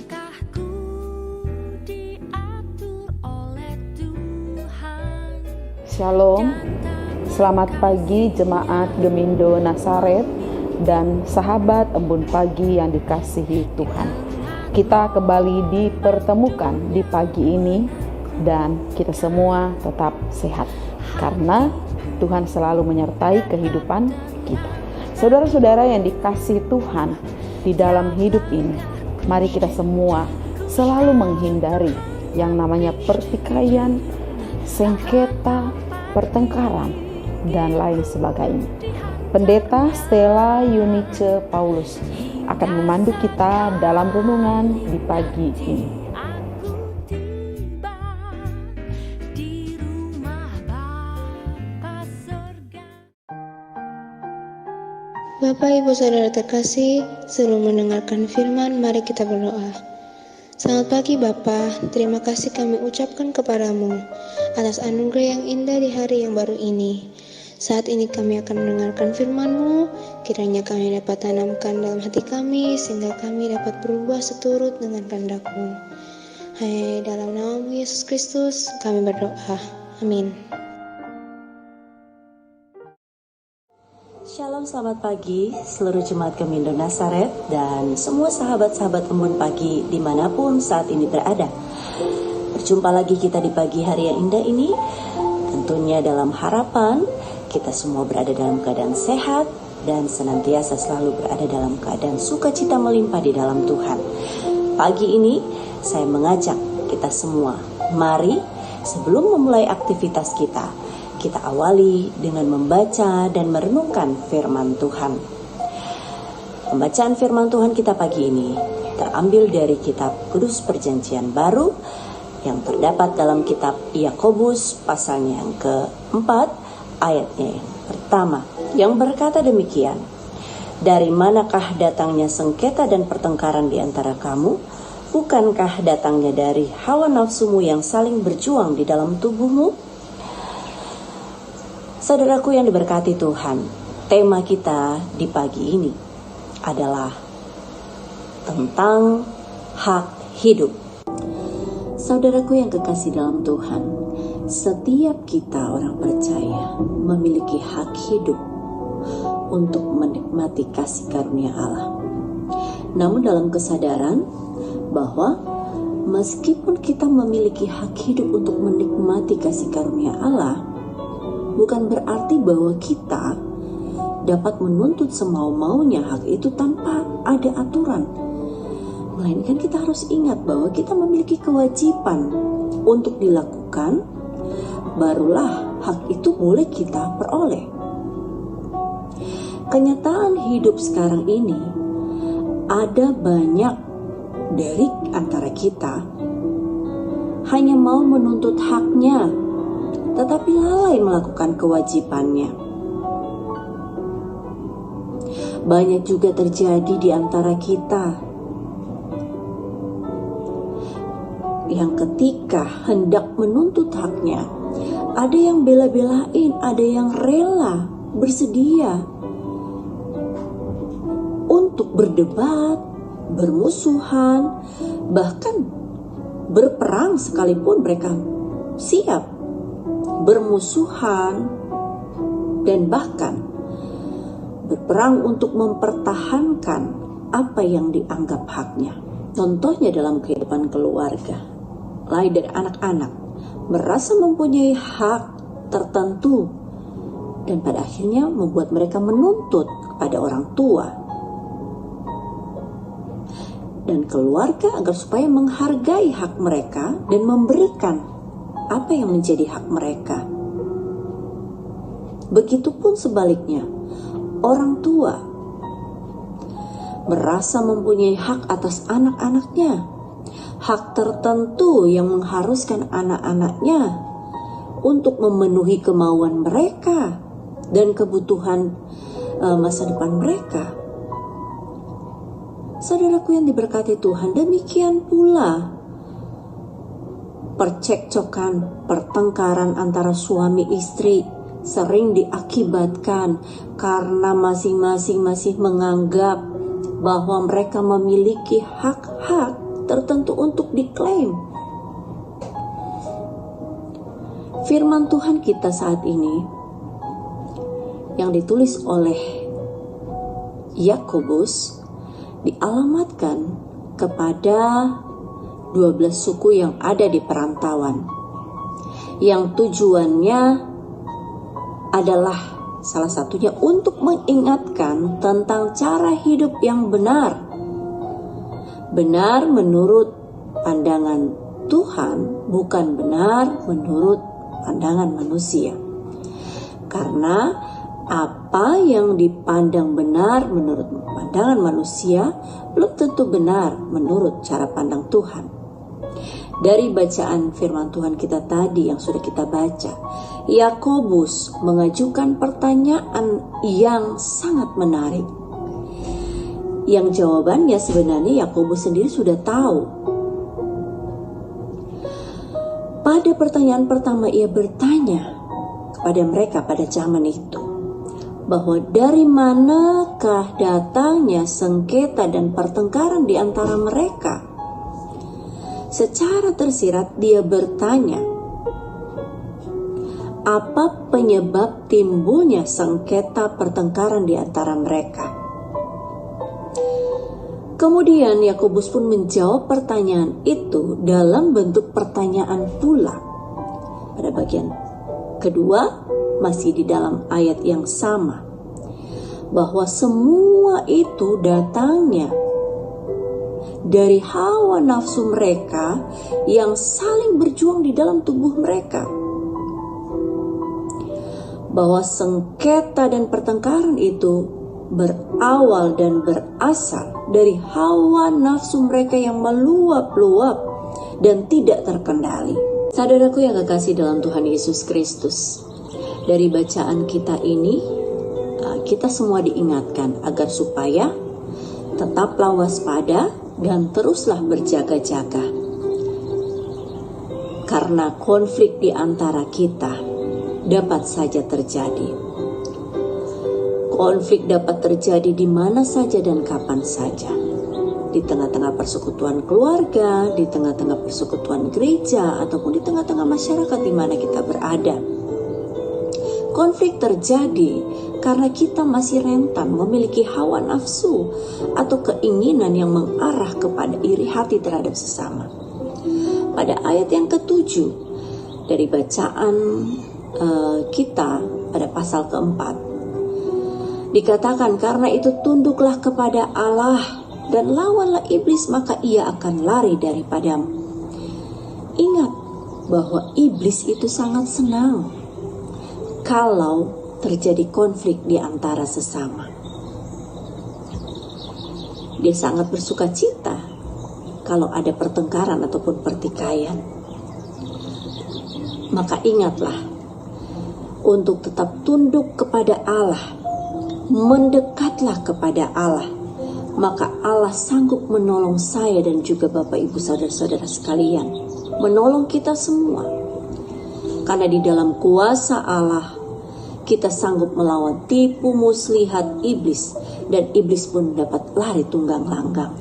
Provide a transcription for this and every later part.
Langkahku diatur oleh Tuhan. Shalom, selamat pagi jemaat Gemindo Nasaret dan sahabat embun pagi yang dikasihi Tuhan. Kita kembali dipertemukan di pagi ini dan kita semua tetap sehat karena Tuhan selalu menyertai kehidupan kita. Saudara-saudara yang dikasihi Tuhan, di dalam hidup ini mari kita semua selalu menghindari yang namanya pertikaian, sengketa, pertengkaran, dan lain sebagainya. Pendeta Stella Eunice Paulus akan memandu kita dalam renungan di pagi ini. Bapak, Ibu, Saudara terkasih, sebelum mendengarkan firman, mari kita berdoa. Selamat pagi Bapa, terima kasih kami ucapkan kepadamu atas anugerah yang indah di hari yang baru ini. Saat ini kami akan mendengarkan firman-Mu, kiranya kami dapat tanamkan dalam hati kami, sehingga kami dapat berubah seturut dengan kehendak-Mu. Hai, dalam nama-Mu Yesus Kristus, kami berdoa. Amin. Shalom, selamat pagi seluruh jemaat Gemindo Nasaret dan semua sahabat-sahabat embun pagi dimanapun saat ini berada. Berjumpa lagi kita di pagi hari yang indah ini, tentunya dalam harapan kita semua berada dalam keadaan sehat dan senantiasa selalu berada dalam keadaan sukacita melimpah di dalam Tuhan. Pagi ini saya mengajak kita semua, mari sebelum memulai aktivitas kita awali dengan membaca dan merenungkan firman Tuhan. Pembacaan firman Tuhan kita pagi ini terambil dari kitab Kudus Perjanjian Baru yang terdapat dalam kitab Yakobus pasalnya yang keempat, ayatnya yang pertama, yang berkata demikian: dari manakah datangnya sengketa dan pertengkaran di antara kamu? Bukankah datangnya dari hawa nafsumu yang saling berjuang di dalam tubuhmu? Saudaraku yang diberkati Tuhan, tema kita di pagi ini adalah tentang hak hidup. Saudaraku yang kekasih dalam Tuhan, setiap kita orang percaya memiliki hak hidup untuk menikmati kasih karunia Allah. Namun dalam kesadaran bahwa meskipun kita memiliki hak hidup untuk menikmati kasih karunia Allah, bukan berarti bahwa kita dapat menuntut semau-maunya hak itu tanpa ada aturan. Melainkan kita harus ingat bahwa kita memiliki kewajiban untuk dilakukan, barulah hak itu boleh kita peroleh. Kenyataan hidup sekarang ini, ada banyak dari antara kita hanya mau menuntut haknya, tetapi lalai melakukan kewajibannya. Banyak juga terjadi di antara kita yang ketika hendak menuntut haknya, ada yang bela-belain, ada yang rela bersedia untuk berdebat, bermusuhan, bahkan berperang sekalipun mereka siap bermusuhan dan bahkan berperang untuk mempertahankan apa yang dianggap haknya. Contohnya dalam kehidupan keluarga, mulai dari anak-anak merasa mempunyai hak tertentu dan pada akhirnya membuat mereka menuntut kepada orang tua dan keluarga agar supaya menghargai hak mereka dan memberikan apa yang menjadi hak mereka. Begitupun sebaliknya, orang tua merasa mempunyai hak atas anak-anaknya, hak tertentu yang mengharuskan anak-anaknya untuk memenuhi kemauan mereka dan kebutuhan masa depan mereka. Saudaraku yang diberkati Tuhan, demikian pula percekcokan, pertengkaran antara suami istri sering diakibatkan karena masing-masing masih menganggap bahwa mereka memiliki hak-hak tentu untuk diklaim. Firman Tuhan kita saat ini yang ditulis oleh Yakobus dialamatkan kepada 12 suku yang ada di perantauan, yang tujuannya adalah salah satunya untuk mengingatkan tentang cara hidup yang benar menurut pandangan Tuhan, bukan benar menurut pandangan manusia. Karena apa yang dipandang benar menurut pandangan manusia belum tentu benar menurut cara pandang Tuhan. Dari bacaan firman Tuhan kita tadi yang sudah kita baca, Yakobus mengajukan pertanyaan yang sangat menarik, yang jawabannya sebenarnya Yakobus sendiri sudah tahu. Pada pertanyaan pertama ia bertanya kepada mereka pada zaman itu, bahwa dari manakah datangnya sengketa dan pertengkaran di antara mereka. Secara tersirat dia bertanya, apa penyebab timbulnya sengketa pertengkaran di antara mereka? Kemudian Yakobus pun menjawab pertanyaan itu dalam bentuk pertanyaan pula. Pada bagian kedua, masih di dalam ayat yang sama, bahwa semua itu datangnya dari hawa nafsu mereka yang saling berjuang di dalam tubuh mereka. Bahwa sengketa dan pertengkaran itu berawal dan berasal dari hawa nafsu mereka yang meluap-luap dan tidak terkendali. Saudaraku yang kekasih dalam Tuhan Yesus Kristus, dari bacaan kita ini, kita semua diingatkan agar supaya tetaplah waspada dan teruslah berjaga-jaga. Karena konflik di antara kita dapat saja terjadi. Konflik dapat terjadi di mana saja dan kapan saja. Di tengah-tengah persekutuan keluarga, di tengah-tengah persekutuan gereja, ataupun di tengah-tengah masyarakat di mana kita berada. Konflik terjadi karena kita masih rentan memiliki hawa nafsu atau keinginan yang mengarah kepada iri hati terhadap sesama. Pada ayat yang ke-7 dari bacaan kita pada pasal ke-4 dikatakan, karena itu tunduklah kepada Allah dan lawanlah iblis, maka ia akan lari daripadamu. Ingat bahwa iblis itu sangat senang kalau terjadi konflik di antara sesama. Dia sangat bersuka cita kalau ada pertengkaran ataupun pertikaian. Maka ingatlah untuk tetap tunduk kepada Allah, mendekatlah kepada Allah, maka Allah sanggup menolong saya dan juga Bapak Ibu saudara-saudara sekalian, menolong kita semua. Karena di dalam kuasa Allah kita sanggup melawan tipu muslihat iblis, dan iblis pun dapat lari tunggang langgang.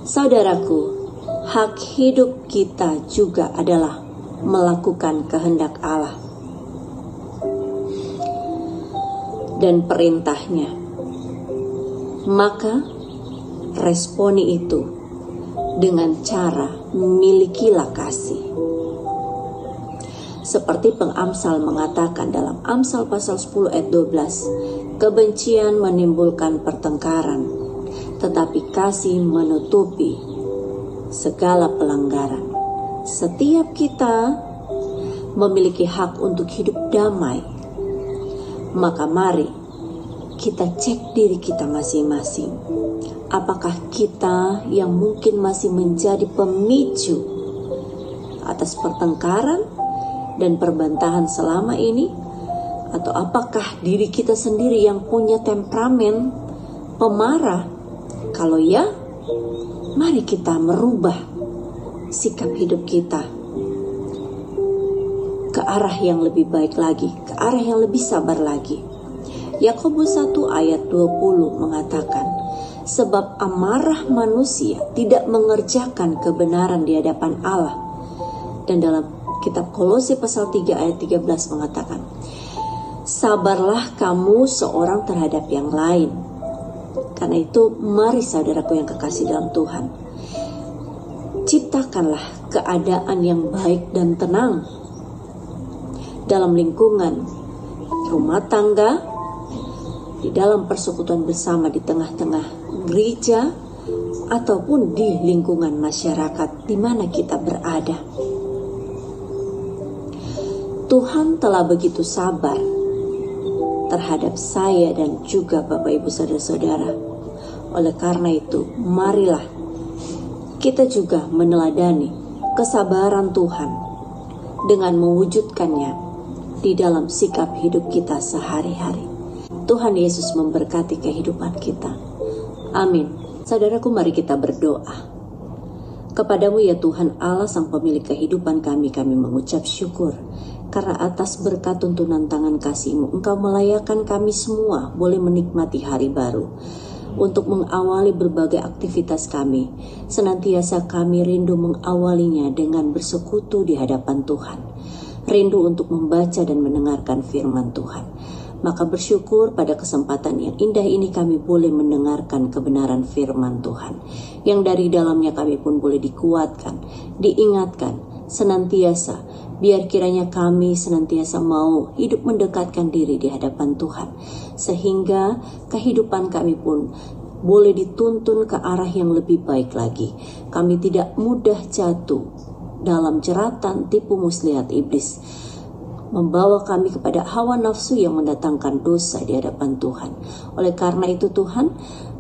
Saudaraku, hak hidup kita juga adalah melakukan kehendak Allah dan perintahnya. Maka responi itu dengan cara milikilah kasih. Seperti pengamsal mengatakan dalam Amsal pasal 10 ayat 12, kebencian menimbulkan pertengkaran, tetapi kasih menutupi segala pelanggaran. Setiap kita memiliki hak untuk hidup damai. Maka mari kita cek diri kita masing-masing. Apakah kita yang mungkin masih menjadi pemicu atas pertengkaran dan perbantahan selama ini, atau apakah diri kita sendiri yang punya temperamen pemarah? Kalau ya, mari kita merubah sikap hidup kita ke arah yang lebih baik lagi, ke arah yang lebih sabar lagi. Yakobus 1 ayat 20 mengatakan, sebab amarah manusia tidak mengerjakan kebenaran di hadapan Allah. Dan dalam kitab Kolose pasal 3 ayat 13 mengatakan, sabarlah kamu seorang terhadap yang lain. Karena itu mari saudaraku yang kekasih dalam Tuhan, ciptakanlah keadaan yang baik dan tenang dalam lingkungan rumah tangga, di dalam persekutuan bersama di tengah-tengah gereja, ataupun di lingkungan masyarakat di mana kita berada. Tuhan telah begitu sabar terhadap saya dan juga Bapak Ibu Saudara-saudara. Oleh karena itu, marilah kita juga meneladani kesabaran Tuhan dengan mewujudkannya di dalam sikap hidup kita sehari-hari. Tuhan Yesus memberkati kehidupan kita. Amin. Saudaraku, mari kita berdoa. Kepadamu ya Tuhan Allah Sang Pemilik kehidupan kami mengucap syukur. Karena atas berkat tuntunan tangan kasih-Mu, Engkau melayakkan kami semua boleh menikmati hari baru. Untuk mengawali berbagai aktivitas kami, senantiasa kami rindu mengawalinya dengan bersekutu di hadapan Tuhan. Rindu untuk membaca dan mendengarkan firman Tuhan. Maka bersyukur pada kesempatan yang indah ini kami boleh mendengarkan kebenaran firman Tuhan. Yang dari dalamnya kami pun boleh dikuatkan, diingatkan, senantiasa. Biar kiranya kami senantiasa mau hidup mendekatkan diri di hadapan Tuhan. Sehingga kehidupan kami pun boleh dituntun ke arah yang lebih baik lagi. Kami tidak mudah jatuh dalam jeratan tipu muslihat iblis, membawa kami kepada hawa nafsu yang mendatangkan dosa di hadapan Tuhan. Oleh karena itu Tuhan,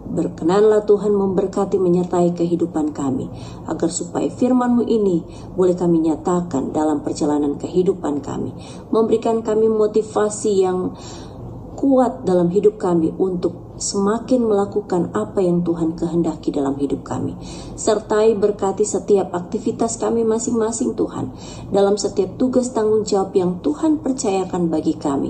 berkenanlah Tuhan memberkati menyertai kehidupan kami, agar supaya firman-Mu ini boleh kami nyatakan dalam perjalanan kehidupan kami, memberikan kami motivasi yang kuat dalam hidup kami untuk semakin melakukan apa yang Tuhan kehendaki dalam hidup kami. Sertai berkati setiap aktivitas kami masing-masing Tuhan, dalam setiap tugas tanggung jawab yang Tuhan percayakan bagi kami.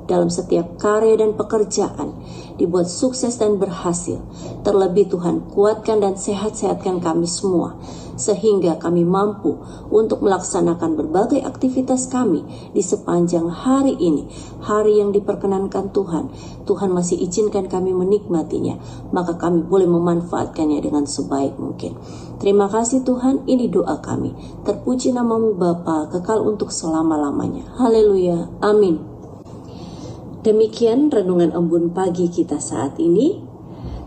Dalam setiap karya dan pekerjaan dibuat sukses dan berhasil. Terlebih Tuhan kuatkan dan sehat-sehatkan kami semua, sehingga kami mampu untuk melaksanakan berbagai aktivitas kami di sepanjang hari ini. Hari yang diperkenankan Tuhan, Tuhan masih izinkan kami menikmatinya, maka kami boleh memanfaatkannya dengan sebaik mungkin. Terima kasih Tuhan, ini doa kami. Terpuji nama-Mu Bapa, kekal untuk selama-lamanya. Haleluya, amin. Demikian renungan embun pagi kita saat ini.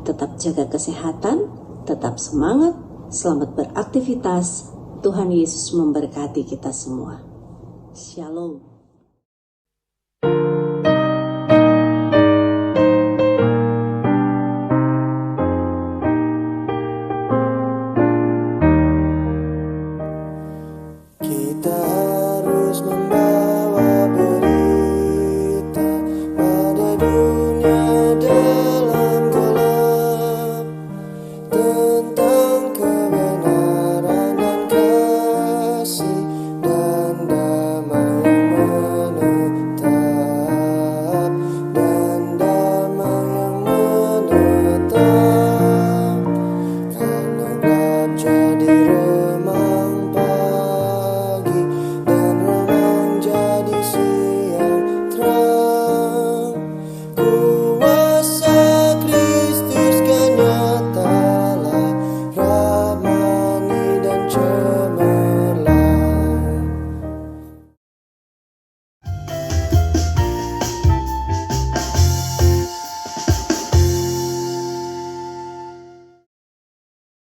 Tetap jaga kesehatan, tetap semangat, selamat beraktivitas. Tuhan Yesus memberkati kita semua. Shalom.